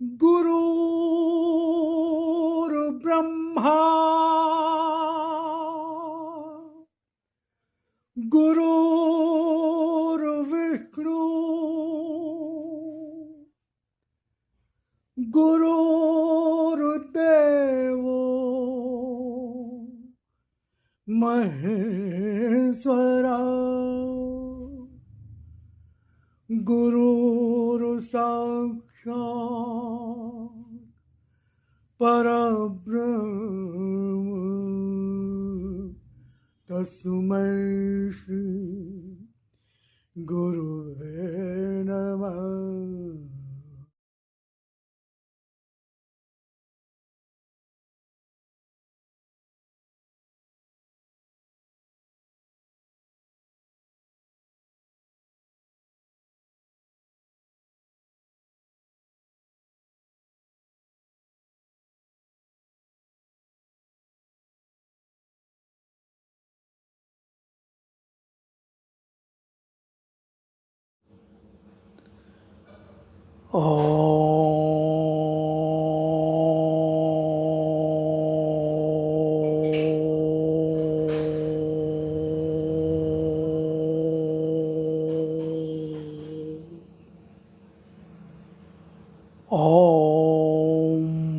गुरुर्ब्रह्मा गुरुर्विष्णु गुरुर्देवो महेश्वरा गुरुर्साक्षात् परब्रह्म तस्मै श्री गुरुवे नमः। ॐ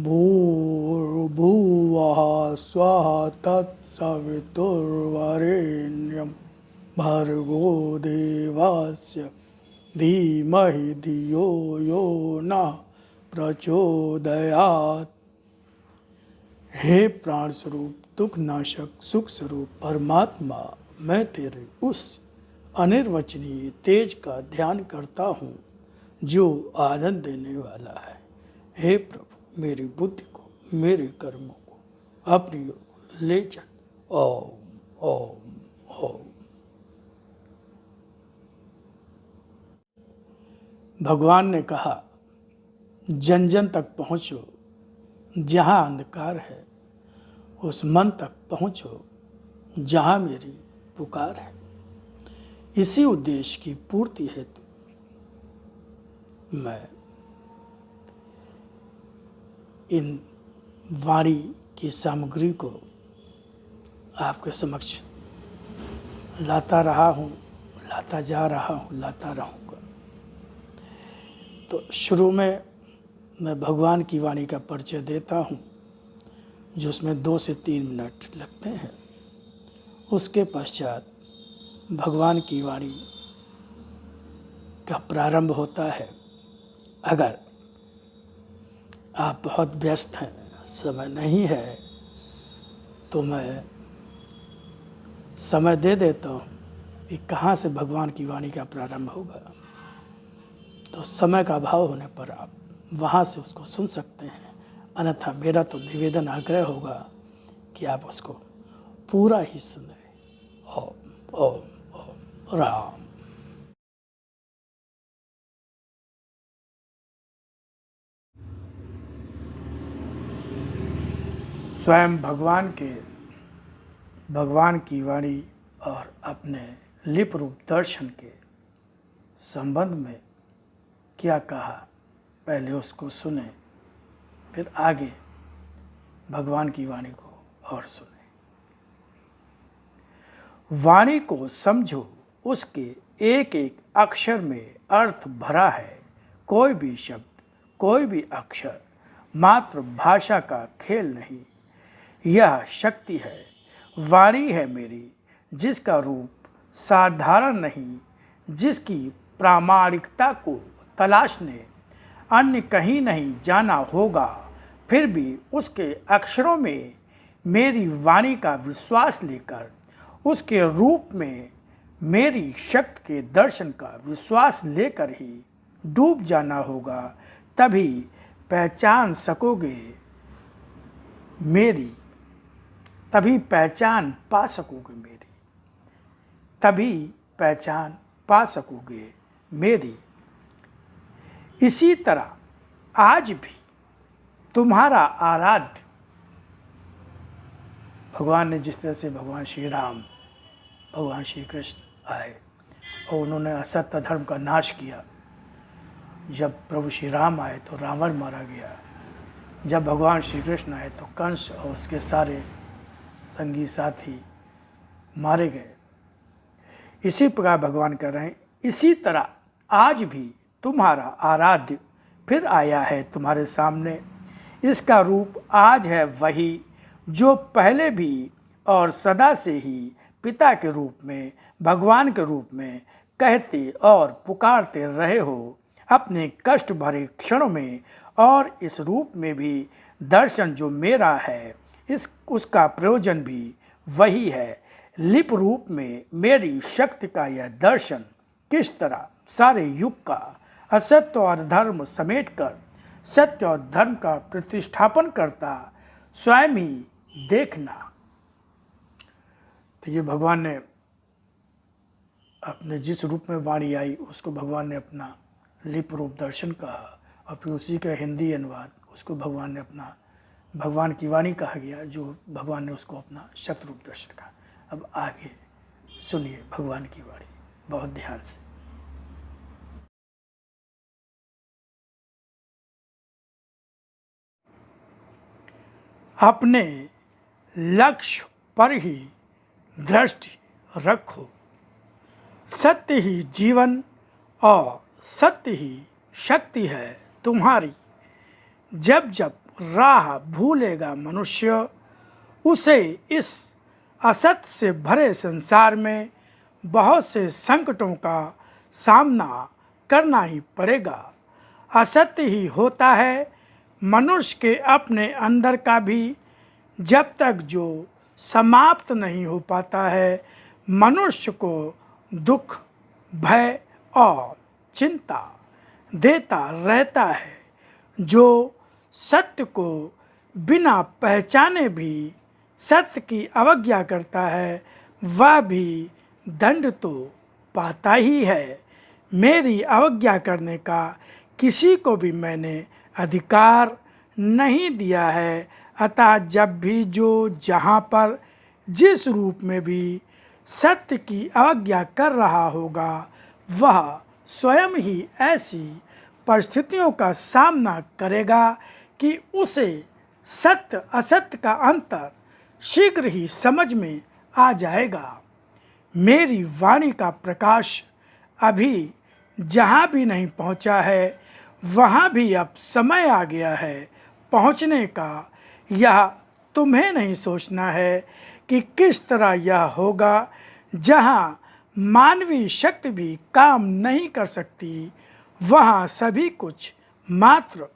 भूर्भुवः स्वः तत्सवितुर्वरेण्यं भर्गो देवस्य धीमहि धियो यो नः प्रचोदयात्। हे प्राण स्वरूप, दुख नाशक, सुख स्वरूप परमात्मा, मैं तेरे उस अनिर्वचनीय तेज का ध्यान करता हूँ जो आनंद देने वाला है। हे प्रभु, मेरी बुद्धि को, मेरे कर्मों को अपनी ओर ले चल। ओम ओम ओम। भगवान ने कहा, जन जन तक पहुँचो, जहाँ अंधकार है उस मन तक पहुँचो जहाँ मेरी पुकार है। इसी उद्देश्य की पूर्ति हेतु मैं इन वाणी की सामग्री को आपके समक्ष लाता रहा हूँ, लाता जा रहा हूँ, लाता रहूँगा। तो शुरू में मैं भगवान की वाणी का परिचय देता हूँ, जिसमें 2 से 3 मिनट लगते हैं। उसके पश्चात भगवान की वाणी का प्रारंभ होता है। अगर आप बहुत व्यस्त हैं, समय नहीं है, तो मैं समय दे देता हूँ कि कहाँ से भगवान की वाणी का प्रारंभ होगा। तो समय का अभाव होने पर आप वहाँ से उसको सुन सकते हैं, अन्यथा मेरा तो निवेदन आग्रह होगा कि आप उसको पूरा ही सुने। ओम ओम ओम राम। स्वयं भगवान की वाणी और अपने लिप रूप दर्शन के संबंध में क्या कहा, पहले उसको सुने, फिर आगे भगवान की वाणी को और सुने। वाणी को समझो, उसके एक एक अक्षर में अर्थ भरा है। कोई भी शब्द, कोई भी अक्षर मात्र भाषा का खेल नहीं, यह शक्ति है। वाणी है मेरी, जिसका रूप साधारण नहीं, जिसकी प्रामाणिकता को तलाशने अन्य कहीं नहीं जाना होगा, फिर भी उसके अक्षरों में मेरी वाणी का विश्वास लेकर, उसके रूप में मेरी शक्ति के दर्शन का विश्वास लेकर ही डूब जाना होगा। तभी पहचान सकोगे मेरी, तभी पहचान पा सकोगे मेरी, तभी पहचान पा सकोगे मेरी। इसी तरह आज भी तुम्हारा आराध्य भगवान ने, जिस तरह से भगवान श्री राम, भगवान श्री कृष्ण आए और उन्होंने असत्य धर्म का नाश किया, जब प्रभु श्री राम आए तो रावण मारा गया, जब भगवान श्री कृष्ण आए तो कंस और उसके सारे संगी साथी मारे गए। इसी प्रकार भगवान कह रहे हैं, इसी तरह आज भी तुम्हारा आराध्य फिर आया है तुम्हारे सामने। इसका रूप आज है वही जो पहले भी और सदा से ही पिता के रूप में, भगवान के रूप में कहते और पुकारते रहे हो अपने कष्ट भरे क्षणों में। और इस रूप में भी दर्शन जो मेरा है उसका प्रयोजन भी वही है। लिप रूप में मेरी शक्ति का यह दर्शन किस तरह सारे युग का असत्य और धर्म समेटकर सत्य और धर्म का प्रतिष्ठापन करता, स्वयं ही देखना। तो ये भगवान ने अपने जिस रूप में वाणी आई उसको भगवान ने अपना लिप रूप दर्शन कहा, और फिर उसी का हिंदी अनुवाद उसको भगवान ने अपना भगवान की वाणी कहा गया, जो भगवान ने उसको अपना शत रूप दर्शन कहा। अब आगे सुनिए भगवान की वाणी बहुत ध्यान से। अपने लक्ष्य पर ही दृष्टि रखो। सत्य ही जीवन और सत्य ही शक्ति है तुम्हारी। जब जब राह भूलेगा मनुष्य, उसे इस असत्य से भरे संसार में बहुत से संकटों का सामना करना ही पड़ेगा। असत्य ही होता है मनुष्य के अपने अंदर का भी। जब तक जो समाप्त नहीं हो पाता है, मनुष्य को दुख, भय और चिंता देता रहता है। जो सत्य को बिना पहचाने भी सत्य की अवज्ञा करता है, वह भी दंड तो पाता ही है। मेरी अवज्ञा करने का किसी को भी मैंने अधिकार नहीं दिया है। अतः जब भी जो जहाँ पर जिस रूप में भी सत्य की अवज्ञा कर रहा होगा, वह स्वयं ही ऐसी परिस्थितियों का सामना करेगा कि उसे सत्य असत्य का अंतर शीघ्र ही समझ में आ जाएगा। मेरी वाणी का प्रकाश अभी जहाँ भी नहीं पहुँचा है, वहाँ भी अब समय आ गया है पहुँचने का। यह तुम्हें नहीं सोचना है कि किस तरह यह होगा। जहाँ मानवीय शक्ति भी काम नहीं कर सकती, वहाँ सभी कुछ मात्र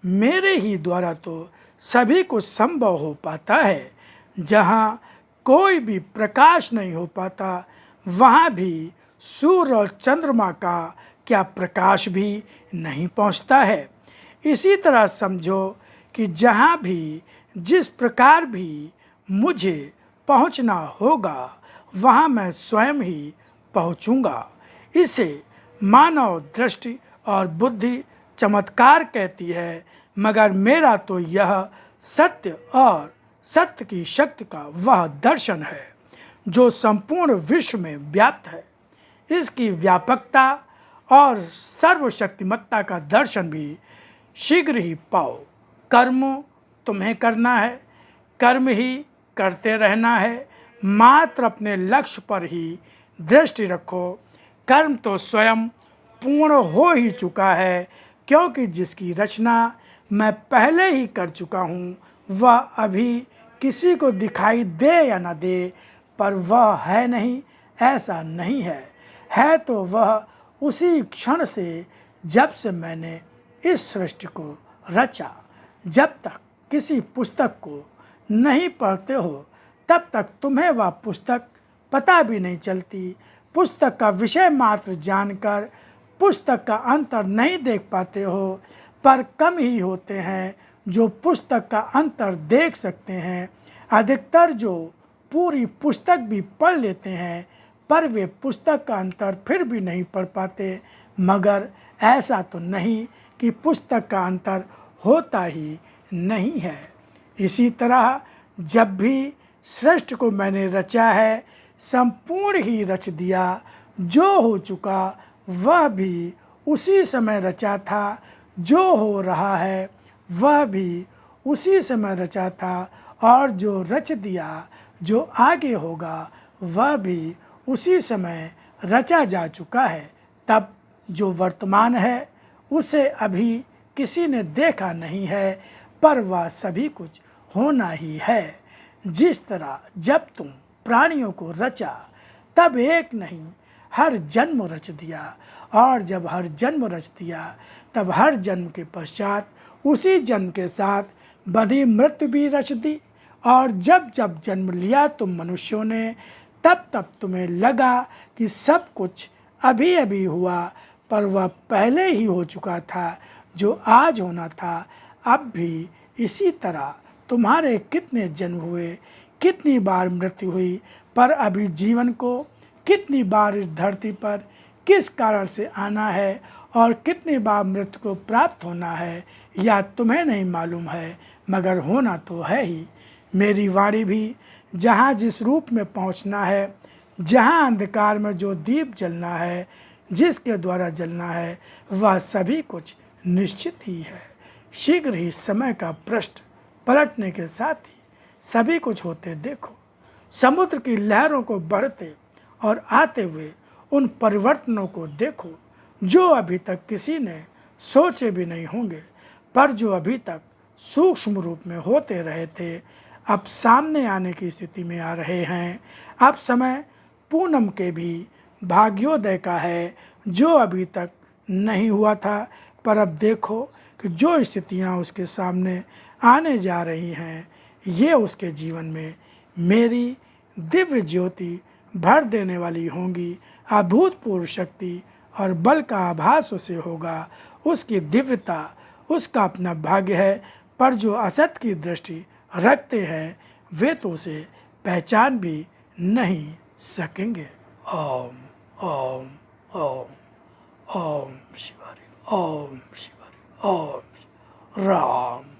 मेरे ही द्वारा तो सभी कुछ संभव हो पाता है। जहाँ कोई भी प्रकाश नहीं हो पाता, वहाँ भी सूर्य और चंद्रमा का क्या प्रकाश भी नहीं पहुँचता है। इसी तरह समझो कि जहाँ भी जिस प्रकार भी मुझे पहुँचना होगा, वहाँ मैं स्वयं ही पहुँचूँगा। इसे मानव दृष्टि और बुद्धि चमत्कार कहती है, मगर मेरा तो यह सत्य और सत्य की शक्ति का वह दर्शन है जो संपूर्ण विश्व में व्याप्त है। इसकी व्यापकता और सर्वशक्तिमत्ता का दर्शन भी शीघ्र ही पाओ। कर्म तुम्हें करना है, कर्म ही करते रहना है। मात्र अपने लक्ष्य पर ही दृष्टि रखो। कर्म तो स्वयं पूर्ण हो ही चुका है, क्योंकि जिसकी रचना मैं पहले ही कर चुका हूँ, वह अभी किसी को दिखाई दे या न दे, पर वह है नहीं ऐसा नहीं है तो वह उसी क्षण से जब से मैंने इस सृष्टि को रचा। जब तक किसी पुस्तक को नहीं पढ़ते हो, तब तक तुम्हें वह पुस्तक पता भी नहीं चलती। पुस्तक का विषय मात्र जानकर पुस्तक का अंतर नहीं देख पाते हो, पर कम ही होते हैं जो पुस्तक का अंतर देख सकते हैं। अधिकतर जो पूरी पुस्तक भी पढ़ लेते हैं, पर वे पुस्तक का अंतर फिर भी नहीं पढ़ पाते। मगर ऐसा तो नहीं कि पुस्तक का अंतर होता ही नहीं है। इसी तरह जब भी सृष्टि को मैंने रचा है, संपूर्ण ही रच दिया। जो हो चुका वह भी उसी समय रचा था, जो हो रहा है वह भी उसी समय रचा था, और जो रच दिया जो आगे होगा वह भी उसी समय रचा जा चुका है। तब जो वर्तमान है उसे अभी किसी ने देखा नहीं है, पर वह सभी कुछ होना ही है। जिस तरह जब तुम प्राणियों को रचा तब एक नहीं हर जन्म रच दिया, और जब हर जन्म रच दिया तब हर जन्म के पश्चात उसी जन्म के साथ बंधी मृत्यु भी रच दी। और जब जब जन्म लिया तुम मनुष्यों ने, तब तब तुम्हें लगा कि सब कुछ अभी अभी हुआ, पर वह पहले ही हो चुका था जो आज होना था। अब भी इसी तरह तुम्हारे कितने जन्म हुए, कितनी बार मृत्यु हुई, पर अभी जीवन को कितनी बार इस धरती पर किस कारण से आना है और कितनी बार मृत्यु को प्राप्त होना है, या तुम्हें नहीं मालूम है, मगर होना तो है ही। मेरी वाणी भी जहाँ जिस रूप में पहुँचना है, जहाँ अंधकार में जो दीप जलना है, जिसके द्वारा जलना है, वह सभी कुछ निश्चित ही है। शीघ्र ही समय का पृष्ठ पलटने के साथ ही सभी कुछ होते देखो। समुद्र की लहरों को बढ़ते और आते हुए उन परिवर्तनों को देखो, जो अभी तक किसी ने सोचे भी नहीं होंगे, पर जो अभी तक सूक्ष्म रूप में होते रहे थे, अब सामने आने की स्थिति में आ रहे हैं। अब समय पूनम के भी भाग्योदय का है, जो अभी तक नहीं हुआ था, पर अब देखो कि जो स्थितियाँ उसके सामने आने जा रही हैं, ये उसके जीवन में मेरी दिव्य ज्योति भर देने वाली होंगी। अभूतपूर्व शक्ति और बल का आभास उसे होगा। उसकी दिव्यता उसका अपना भाग्य है, पर जो असत की दृष्टि रखते हैं वे तो उसे पहचान भी नहीं सकेंगे। ओम ओम ओम ओम शिवाय, ओम शिवाय, ओम राम।